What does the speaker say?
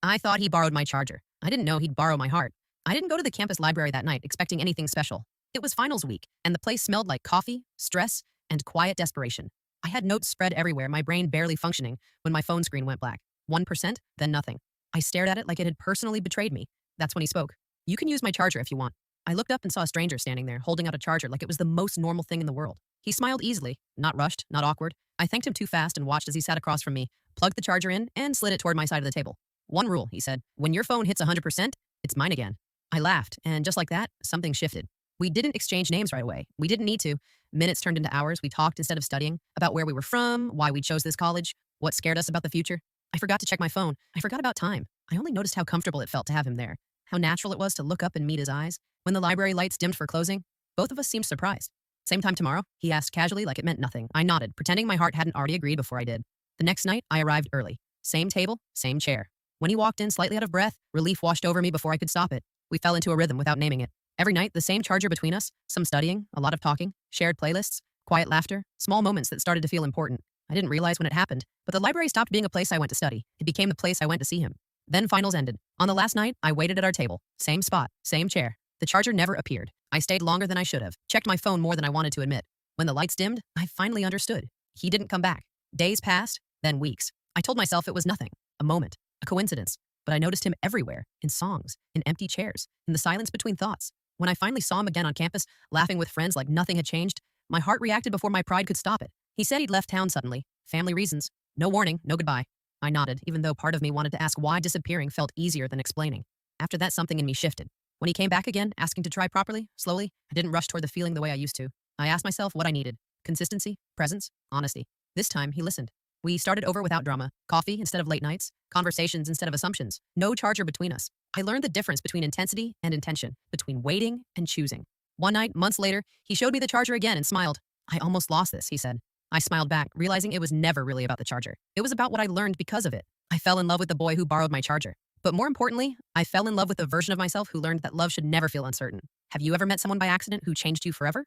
I thought he borrowed my charger. I didn't know he'd borrow my heart. I didn't go to the campus library that night expecting anything special. It was finals week, and the place smelled like coffee, stress, and quiet desperation. I had notes spread everywhere, my brain barely functioning when my phone screen went black. 1%, then nothing. I stared at it like it had personally betrayed me. That's when he spoke. You can use my charger if you want. I looked up and saw a stranger standing there, holding out a charger like it was the most normal thing in the world. He smiled easily, not rushed, not awkward. I thanked him too fast and watched as he sat across from me, plugged the charger in, and slid it toward my side of the table. One rule, he said. When your phone hits 100%, it's mine again. I laughed, and just like that, something shifted. We didn't exchange names right away. We didn't need to. Minutes turned into hours. We talked instead of studying, about where we were from, why we chose this college, what scared us about the future. I forgot to check my phone. I forgot about time. I only noticed how comfortable it felt to have him there, how natural it was to look up and meet his eyes. When the library lights dimmed for closing, both of us seemed surprised. Same time tomorrow? He asked casually like it meant nothing. I nodded, pretending my heart hadn't already agreed before I did. The next night, I arrived early. Same table, same chair. When he walked in slightly out of breath, relief washed over me before I could stop it. We fell into a rhythm without naming it. Every night, the same charger between us, some studying, a lot of talking, shared playlists, quiet laughter, small moments that started to feel important. I didn't realize when it happened, but the library stopped being a place I went to study. It became the place I went to see him. Then finals ended. On the last night, I waited at our table. Same spot, same chair. The charger never appeared. I stayed longer than I should have, checked my phone more than I wanted to admit. When the lights dimmed, I finally understood. He didn't come back. Days passed, then weeks. I told myself it was nothing, a moment, a coincidence. But I noticed him everywhere, in songs, in empty chairs, in the silence between thoughts. When I finally saw him again on campus, laughing with friends like nothing had changed, my heart reacted before my pride could stop it. He said he'd left town suddenly. Family reasons. No warning, no goodbye. I nodded, even though part of me wanted to ask why disappearing felt easier than explaining. After that, something in me shifted. When he came back again, asking to try properly, slowly, I didn't rush toward the feeling the way I used to. I asked myself what I needed. Consistency, presence, honesty. This time, he listened. We started over without drama. Coffee instead of late nights. Conversations instead of assumptions. No charger between us. I learned the difference between intensity and intention, between waiting and choosing. One night, months later, he showed me the charger again and smiled. I almost lost this, he said. I smiled back, realizing it was never really about the charger. It was about what I learned because of it. I fell in love with the boy who borrowed my charger. But more importantly, I fell in love with the version of myself who learned that love should never feel uncertain. Have you ever met someone by accident who changed you forever?